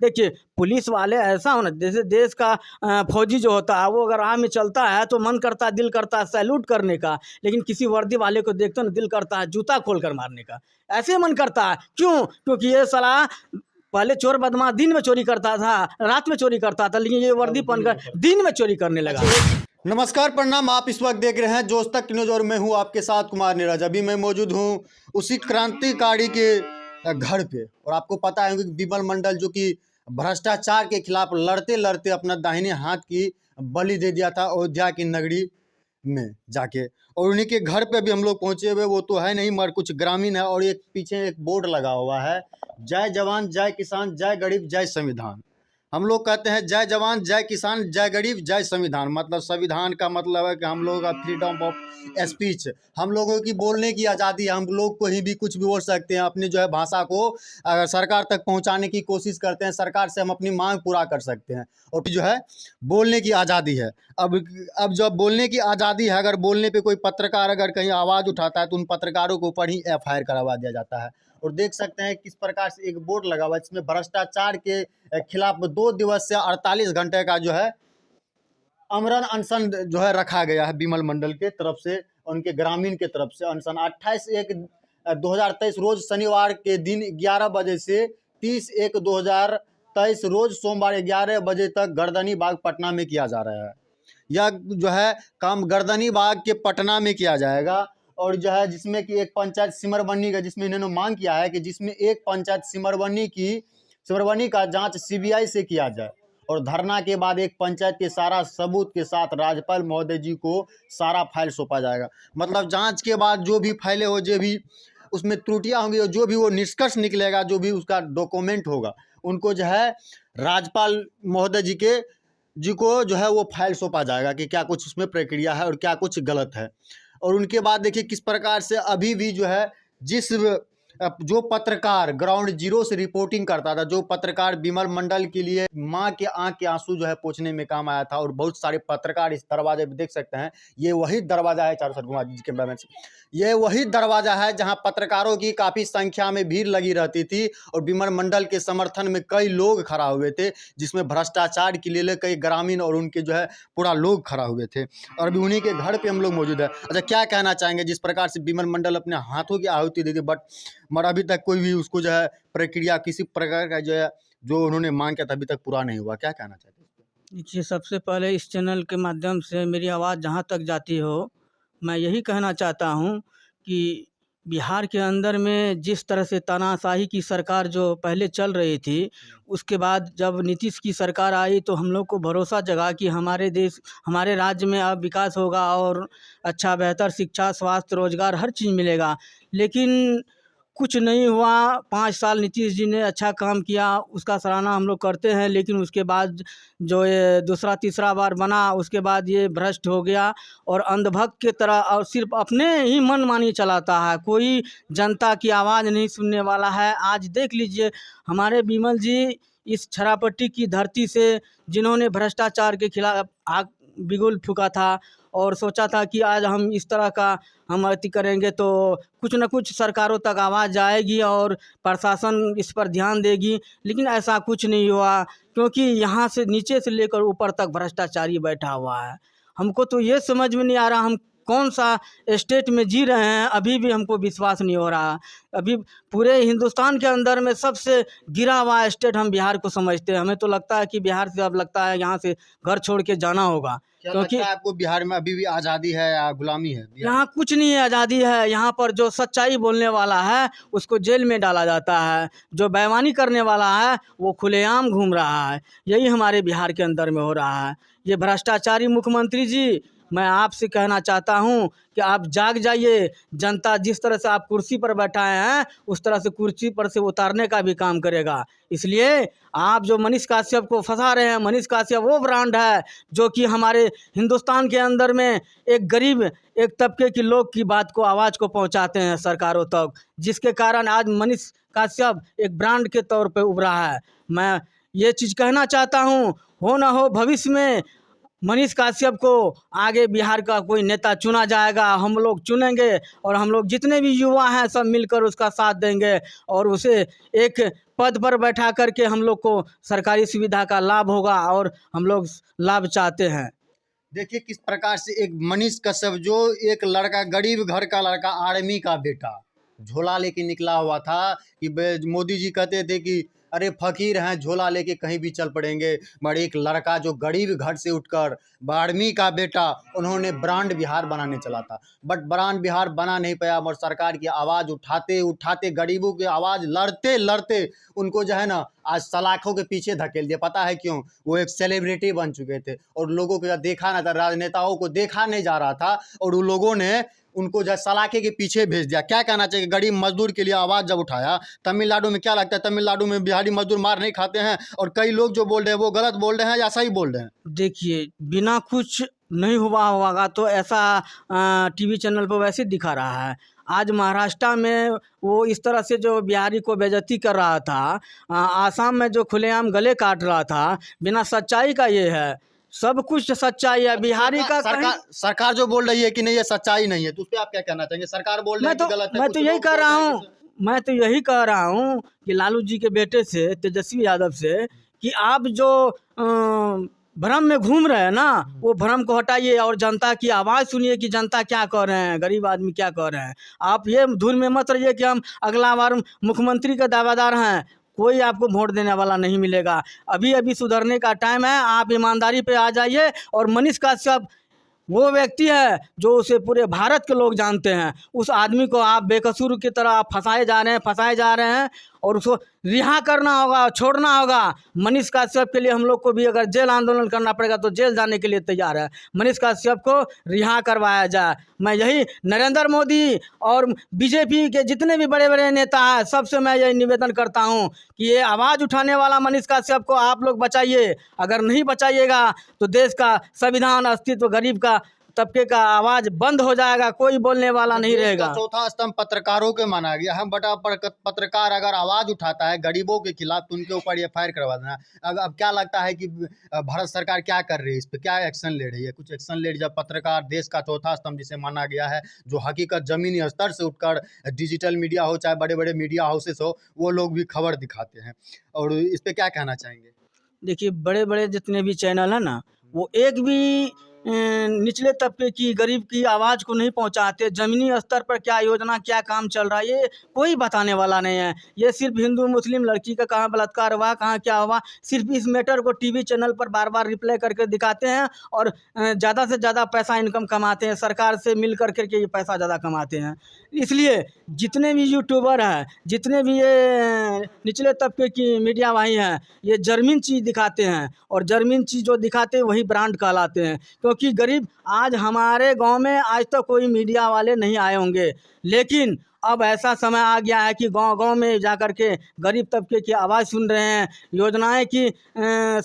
देखिए, पुलिस वाले ऐसा होना, जैसे देश का फौजी जो होता है वो अगर राह में चलता है तो मन करता है, दिल करता है सैल्यूट करने का, लेकिन किसी वर्दी वाले को देखते हो ना, दिल करता है जूता खोल कर मारने का। ऐसे मन करता है, क्यों? क्योंकि ये साला पहले चोर बदमाश दिन में चोरी करता था, रात में चोरी करता था, लेकिन ये वर्दी पहनकर दिन में चोरी करने लगा। नमस्कार, प्रणाम। आप इस वक्त देख रहे हैं जोश तक न्यूज और मैं हूं आपके साथ कुमार नीरज। अभी मैं मौजूद हूं उसी क्रांतिकारी के घर पे, और आपको पता है कि विमल मंडल जो कि भ्रष्टाचार के खिलाफ लड़ते लड़ते अपना दाहिने हाथ की बलि दे दिया था अयोध्या की नगरी में जाके, और उन्हीं के घर पे भी हम लोग पहुंचे हुए। वो तो है नहीं मगर कुछ ग्रामीण है, और एक पीछे एक बोर्ड लगा हुआ है, जय जवान जय किसान जय गरीब जय संविधान। हम लोग कहते हैं जय जवान जय किसान जय गरीब जय संविधान। मतलब संविधान का मतलब है कि हम लोगों का फ्रीडम ऑफ स्पीच, हम लोगों की बोलने की आज़ादी है। हम लोग कहीं भी कुछ भी बोल सकते हैं, अपनी जो है भाषा को अगर सरकार तक पहुंचाने की कोशिश करते हैं, सरकार से हम अपनी मांग पूरा कर सकते हैं, और जो है बोलने की आज़ादी है। अब जब बोलने की आज़ादी है, अगर बोलने पे कोई पत्रकार अगर कहीं आवाज़ उठाता है तो उन पत्रकारों के ऊपर ही FIR करवा दिया जाता है। और देख सकते हैं किस प्रकार से एक बोर्ड लगा हुआ है, इसमें भ्रष्टाचार के खिलाफ 2 दिवस से 48 घंटे का जो है आमरण अनशन जो है रखा गया है विमल मंडल के तरफ से, उनके ग्रामीण के तरफ से। अनशन 28/1/2023 रोज शनिवार के दिन 11 बजे से 30/1/2023 रोज सोमवार 11 बजे तक गर्दनी बाग पटना में किया जा रहा है। यह जो है काम गर्दनी बाग के पटना में किया जाएगा, और जो है जिसमें कि एक पंचायत सिमरबनी का, जिसमें इन्होंने मांग किया है कि जिसमें एक पंचायत सिमरबनी का जांच CBI से किया जाए, और धरना के बाद एक पंचायत के सारा सबूत के साथ राज्यपाल महोदय जी को सारा फाइल सौंपा जाएगा। मतलब जांच के बाद जो भी फाइलें हो, जो भी उसमें त्रुटियां होंगी, और जो भी वो निष्कर्ष निकलेगा, जो भी उसका डॉक्यूमेंट होगा, उनको जो है राज्यपाल महोदय जी को जो है वो फाइल सौंपा जाएगा कि क्या कुछ उसमें प्रक्रिया है और क्या कुछ गलत है। और उनके बाद देखिए किस प्रकार से अभी भी जो है जो पत्रकार ग्राउंड जीरो से रिपोर्टिंग करता था, जो पत्रकार विमल मंडल के लिए माँ के आंख के आंसू जो है पोंछने में काम आया था, और बहुत सारे पत्रकार इस दरवाजे पे देख सकते हैं, ये वही दरवाजा है, चारों कुमार जी के बैनर से, ये वही दरवाजा है जहां पत्रकारों की काफ़ी संख्या में भीड़ लगी रहती थी, और विमल मंडल के समर्थन में कई लोग खड़ा हुए थे, जिसमें भ्रष्टाचार के लिए कई ग्रामीण और उनके जो है पूरा लोग खड़ा हुए थे। और अभी उन्हीं के घर पे हम लोग मौजूद है। अच्छा, क्या कहना चाहेंगे जिस प्रकार से विमल मंडल अपने हाथों की आहुति दे दी, मगर अभी तक कोई भी उसको जो है प्रक्रिया किसी प्रकार का जो है जो उन्होंने मांग किया था अभी तक पूरा नहीं हुआ, क्या कहना चाहते हैं? देखिए, सबसे पहले इस चैनल के माध्यम से मेरी आवाज़ जहाँ तक जाती हो, मैं यही कहना चाहता हूँ कि बिहार के अंदर में जिस तरह से तानाशाही की सरकार जो पहले चल रही थी, उसके बाद जब नीतीश की सरकार आई तो हम लोग को भरोसा जगा कि हमारे राज्य में अब विकास होगा और अच्छा बेहतर शिक्षा, स्वास्थ्य, रोजगार हर चीज़ मिलेगा। लेकिन कुछ नहीं हुआ। 5 साल नीतीश जी ने अच्छा काम किया, उसका सराहना हम लोग करते हैं, लेकिन उसके बाद जो ये दूसरा तीसरा बार बना, उसके बाद ये भ्रष्ट हो गया और अंधभक्त की तरह और सिर्फ अपने ही मनमानी चलाता है। कोई जनता की आवाज़ नहीं सुनने वाला है। आज देख लीजिए, हमारे विमल जी इस छरापट्टी की धरती से, जिन्होंने भ्रष्टाचार के खिलाफ आग बिगुल फूँका था और सोचा था कि आज हम इस तरह का हम अति करेंगे तो कुछ न कुछ सरकारों तक आवाज़ जाएगी और प्रशासन इस पर ध्यान देगी, लेकिन ऐसा कुछ नहीं हुआ, क्योंकि यहाँ से नीचे से लेकर ऊपर तक भ्रष्टाचारी बैठा हुआ है। हमको तो ये समझ में नहीं आ रहा, हम कौन सा स्टेट में जी रहे हैं, अभी भी हमको विश्वास नहीं हो रहा। अभी पूरे हिंदुस्तान के अंदर में सबसे गिरा हुआ स्टेट हम बिहार को समझते हैं। हमें तो लगता है कि बिहार से अब लगता है यहाँ से घर छोड़ के जाना होगा। क्या क्योंकि लगता है आपको बिहार में अभी भी आज़ादी है या गुलामी है? यहाँ कुछ नहीं है, आज़ादी है। यहाँ पर जो सच्चाई बोलने वाला है उसको जेल में डाला जाता है, जो बेईमानी करने वाला है वो खुलेआम घूम रहा है। यही हमारे बिहार के अंदर में हो रहा है। ये भ्रष्टाचारी मुख्यमंत्री जी, मैं आपसे कहना चाहता हूँ कि आप जाग जाइए। जनता जिस तरह से आप कुर्सी पर बैठाए हैं, उस तरह से कुर्सी पर से उतारने का भी काम करेगा। इसलिए आप जो मनीष काश्यप को फंसा रहे हैं, मनीष काश्यप वो ब्रांड है जो कि हमारे हिंदुस्तान के अंदर में एक गरीब, एक तबके के लोग की बात को, आवाज़ को पहुंचाते हैं सरकारों तक, जिसके कारण आज मनीष काश्यप एक ब्रांड के तौर पे उभरा है। मैं ये चीज़ कहना चाहता हूँ, हो ना हो भविष्य में मनीष कश्यप को आगे बिहार का कोई नेता चुना जाएगा, हम लोग चुनेंगे और हम लोग जितने भी युवा हैं सब मिलकर उसका साथ देंगे और उसे एक पद पर बैठा करके हम लोग को सरकारी सुविधा का लाभ होगा और हम लोग लाभ चाहते हैं। देखिए किस प्रकार से एक मनीष कश्यप, जो एक लड़का, गरीब घर का लड़का, आर्मी का बेटा, झोला लेके निकला हुआ था कि मोदी जी कहते थे कि अरे फकीर हैं, झोला लेके कहीं भी चल पड़ेंगे, बट एक लड़का जो गरीब घर से उठकर आर्मी का बेटा, उन्होंने ब्रांड बिहार बनाने चला था, बट ब्रांड बिहार बना नहीं पाया। और सरकार की आवाज़ उठाते उठाते, गरीबों की आवाज़ लड़ते लड़ते उनको जो है ना आज सलाखों के पीछे धकेल दिया। पता है क्यों? वो एक सेलिब्रिटी बन चुके थे और लोगों को देखा ना था, राजनेताओं को देखा नहीं जा रहा था और उन लोगों ने उनको जो है सलाखे के पीछे भेज दिया। क्या कहना चाहिए? गरीब मजदूर के लिए आवाज़ जब उठाया, तमिलनाडु में क्या लगता है, तमिलनाडु में बिहारी मजदूर मार नहीं खाते हैं? और कई लोग जो बोल रहे हैं वो गलत बोल रहे हैं या सही बोल रहे हैं? देखिए, बिना कुछ नहीं हुआ होगा तो ऐसा टीवी चैनल पर वैसे दिखा रहा है। आज महाराष्ट्र में वो इस तरह से जो बिहारी को बेइज्जती कर रहा था, आसाम में जो खुलेआम गले काट रहा था, बिना सच्चाई का ये है। सब कुछ सच्चाई है बिहारी का। सरकार जो बोल रही है कि नहीं ये सच्चाई नहीं है, तो उस पर आप क्या कहना चाहेंगे? सरकार बोल रही है कि गलत है, मैं तो यही कह रहा हूँ, मैं तो यही कह रहा हूँ कि लालू जी के बेटे से, तेजस्वी यादव से, कि आप जो भ्रम में घूम रहे हैं ना, वो भ्रम को हटाइए और जनता की आवाज़ सुनिए कि जनता क्या कह रहे हैं, गरीब आदमी क्या कह रहे हैं। आप ये धुन में मत रहिए कि हम अगला बार मुख्यमंत्री के दावेदार हैं। कोई आपको वोट देने वाला नहीं मिलेगा। अभी अभी सुधरने का टाइम है। आप ईमानदारी पे आ जाइए। और मनीष कश्यप वो व्यक्ति है जो उसे पूरे भारत के लोग जानते हैं। उस आदमी को आप बेकसूर की तरह आप फंसाए जा रहे हैं और उसको रिहा करना होगा, छोड़ना होगा। मनीष कश्यप के लिए हम लोग को भी अगर जेल आंदोलन करना पड़ेगा तो जेल जाने के लिए तैयार है। मनीष कश्यप को रिहा करवाया जाए। मैं यही नरेंद्र मोदी और बीजेपी के जितने भी बड़े बड़े नेता हैं सबसे मैं यही निवेदन करता हूं कि ये आवाज़ उठाने वाला मनीष कश्यप को आप लोग बचाइए। अगर नहीं बचाइएगा तो देश का संविधान, अस्तित्व, गरीब का तबके का आवाज़ बंद हो जाएगा। कोई बोलने वाला नहीं रहेगा। चौथा स्तंभ पत्रकारों के माना गया। हम बड़ा पत्रकार अगर आवाज़ उठाता है गरीबों के खिलाफ तो उनके ऊपर एफआईआर करवा देना। अब क्या लगता है कि भारत सरकार क्या कर रही है? इस पर क्या एक्शन ले रही है? कुछ एक्शन ले रही है? जब पत्रकार देश का चौथा स्तंभ जिसे माना गया है, जो हकीकत जमीनी स्तर से उठकर डिजिटल मीडिया हो चाहे बड़े बड़े मीडिया हाउसेस हो, वो लोग भी खबर दिखाते हैं, और इस पर क्या कहना चाहेंगे? देखिए, बड़े बड़े जितने भी चैनल है ना, वो एक भी निचले तबके की, गरीब की आवाज़ को नहीं पहुंचाते। ज़मीनी स्तर पर क्या योजना, क्या काम चल रहा है, ये कोई बताने वाला नहीं है। ये सिर्फ हिंदू मुस्लिम लड़की का कहाँ बलात्कार हुआ, कहाँ क्या हुआ, सिर्फ इस मैटर को टीवी चैनल पर बार बार रिप्ले करके दिखाते हैं और ज़्यादा से ज़्यादा पैसा इनकम कमाते हैं। सरकार से मिल कर के ये पैसा ज़्यादा कमाते हैं। इसलिए जितने भी यूट्यूबर हैं, जितने भी ये निचले तबके की मीडिया भाई हैं, ये जर्मीन चीज़ दिखाते हैं और जर्मीन चीज़ जो दिखाते हैं वही ब्रांड कहलाते हैं। क्योंकि गरीब, आज हमारे गांव में आज तक कोई मीडिया वाले नहीं आए होंगे, लेकिन अब ऐसा समय आ गया है कि गांव-गांव में जाकर के गरीब तबके की आवाज़ सुन रहे हैं, योजनाएं की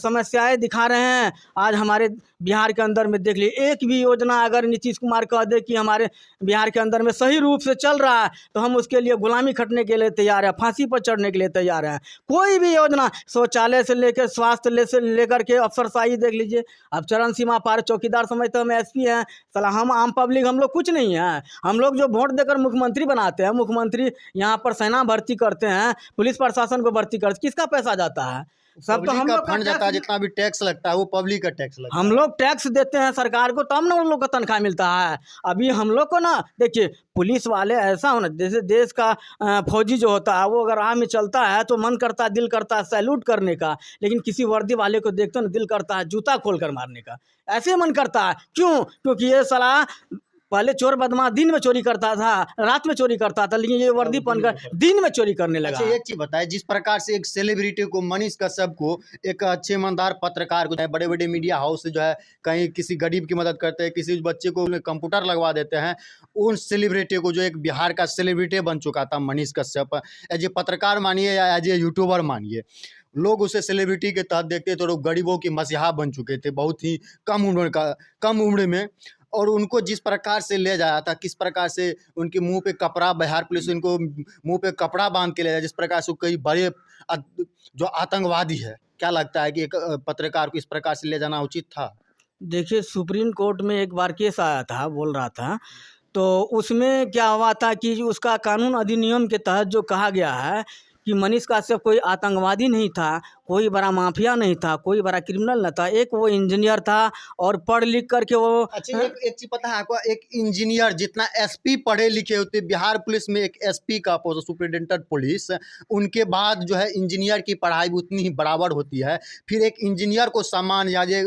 समस्याएं दिखा रहे हैं। आज हमारे बिहार के अंदर में देख लीजिए, एक भी योजना अगर नीतीश कुमार कह दे कि हमारे बिहार के अंदर में सही रूप से चल रहा है तो हम उसके लिए गुलामी खटने के लिए तैयार है, फांसी पर चढ़ने के लिए तैयार हैं। कोई भी योजना, शौचालय से लेकर स्वास्थ्य से लेकर के अफसरशाही देख लीजिए। अब चरण सीमा पार चौकीदार समझते हम एसपी हैं, साला हम आम पब्लिक, हम लोग कुछ नहीं है। हम लोग जो वोट देकर मुख्यमंत्री बनाते हैं, मुख्यमंत्री यहाँ पर सेना भर्ती करते हैं, पुलिस प्रशासन को भर्ती करते, किसका पैसा जाता है? सब तो हम लोग फंड जाता है। जितना भी टैक्स लगता है वो पब्लिक का टैक्स लगता है। हम लोग टैक्स देते हैं सरकार को, तब ना उन लोग को तनख्वाह मिलता है। अभी हम लोग को ना, देखिए, पुलिस वाले ऐसा होना, जैसे देश का फौजी जो होता है वो अगर राह में चलता है तो मन करता है, दिल करता है सैल्यूट करने का, लेकिन किसी वर्दी वाले को देखते हो ना, दिल करता है जूता खोल कर मारने का। ऐसे मन करता है। क्यों? क्योंकि ये साला पहले चोर बदमाश दिन में चोरी करता था, रात में चोरी करता था, लेकिन ये वर्दी पहनकर दिन में चोरी करने लगा। अच्छा, एक चीज बताए, जिस प्रकार से एक सेलिब्रिटी को, मनीष कश्यप को, एक अच्छे ईमानदार पत्रकार को, बड़े बड़े मीडिया हाउस जो है कहीं किसी गरीब की मदद करते हैं, किसी बच्चे को कंप्यूटर लगवा देते हैं, उन सेलिब्रिटी को, जो एक बिहार का सेलिब्रिटी बन चुका था मनीष कश्यप, एज ए पत्रकार मानिए या एज ए यूट्यूबर मानिए, लोग उसे सेलिब्रिटी के तहत देखते तो लोग गरीबों की मसीहा बन चुके थे बहुत ही कम उम्र में। और उनको जिस प्रकार से ले जाया था, किस प्रकार से उनके मुंह पे कपड़ा, बिहार पुलिस उनको मुंह पे कपड़ा बांध के ले जाया, जिस प्रकार से कई बड़े जो आतंकवादी है, क्या लगता है कि एक पत्रकार को इस प्रकार से ले जाना उचित था? देखिए, सुप्रीम कोर्ट में एक बार केस आया था, बोल रहा था, तो उसमें क्या हुआ था कि उसका कानून अधिनियम के तहत जो कहा गया है कि मनीष काश्यप कोई आतंकवादी नहीं था, कोई बड़ा माफिया नहीं था, कोई बड़ा क्रिमिनल न था, एक वो इंजीनियर था और पढ़ लिख करके वो अच्छा, एक चीज पता है आपको, एक इंजीनियर जितना एसपी पढ़े लिखे होते, बिहार पुलिस में एक एसपी का पोस्ट, सुपरिटेंडेंट पुलिस, उनके बाद जो है इंजीनियर की पढ़ाई भी उतनी ही बराबर होती है। फिर एक इंजीनियर को सम्मान, या ये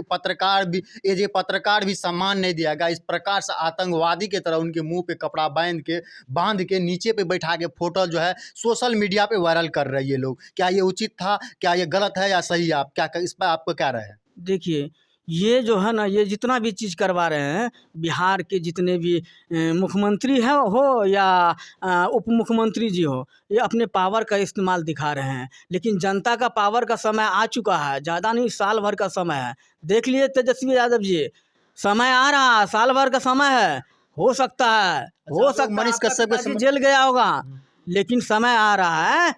पत्रकार भी सम्मान नहीं दिया गया। इस प्रकार से आतंकवादी की तरह उनके मुंह पे कपड़ा बांध के नीचे पे बैठा के फोटो जो है सोशल मीडिया पे वायरल कर रहे हैं ये लोग। क्या ये उचित था, क्या ये गलत है या सही है? आप क्या इस पर आपको क्या राय है? देखिए, ये जो है ना, ये जितना भी चीज़ करवा रहे हैं, बिहार के जितने भी मुख्यमंत्री हैं हो या उप मुख्यमंत्री जी हो, ये अपने पावर का इस्तेमाल दिखा रहे हैं। लेकिन जनता का पावर का समय आ चुका है, ज़्यादा नहीं, साल भर का समय है। देख लिए तेजस्वी यादव जी, समय आ रहा है, साल भर का समय है, हो सकता है, हो अच्छा, सकता है मनीष आपका कश्यप के पिताजी जेल गया होगा, लेकिन समय आ रहा है।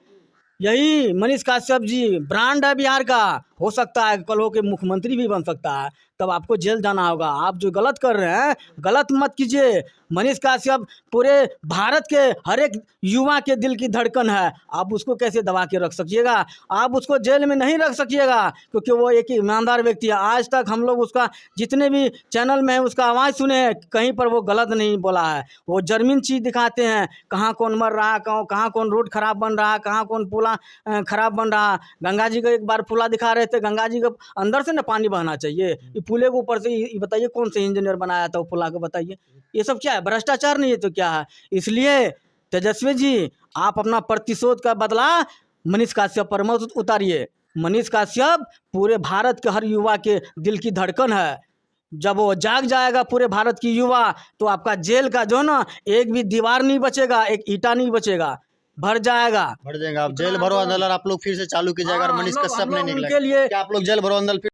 यही मनीष काश्यप जी ब्रांड है बिहार का, हो सकता है कल हो के मुख्यमंत्री भी बन सकता है, तब आपको जेल जाना होगा। आप जो गलत कर रहे हैं, गलत मत कीजिए। मनीष काश्यप पूरे भारत के हर एक युवा के दिल की धड़कन है, आप उसको कैसे दबा के रख सकिएगा? आप उसको जेल में नहीं रख सकिएगा, क्योंकि वो एक ईमानदार व्यक्ति है। आज तक हम लोग उसका जितने भी चैनल में है उसका आवाज़ सुने हैं, कहीं पर वो गलत नहीं बोला है। वो जर्मीन चीज़ दिखाते हैं, कहाँ कौन मर रहा है, कहाँ कौन रोड खराब बन रहा है, कहाँ कौन पुला खराब बन रहा है। गंगा जी का एक बार पुला दिखा रहे थे, गंगा जी के अंदर से ना पानी बहना चाहिए, ये पुले के ऊपर से ये बताइए कौन से इंजीनियर बनाया था वो पुला को, बताइए। ये सब क्या है? भ्रष्टाचार नहीं है तो क्या है? इसलिए तेजस्वी जी, आप अपना प्रतिशोध का बदला मनीष काश्यप पर मत उतारिए। मनीष काश्यप पूरे भारत के हर युवा के दिल की धड़कन है। जब वो जाग जाएगा पूरे भारत की युवा, तो आपका जेल का जो ना एक भी दीवार नहीं बचेगा, एक ईंटा नहीं बचेगा, भर जाएगा। आप जेल भरो आंदोलन आप लोग फिर से चालू कीजिएगा, अगर हाँ, मनीष हम कश्यप लोग नहीं निकले, उनके लिए क्या आप लोग जेल भरो आंदोलन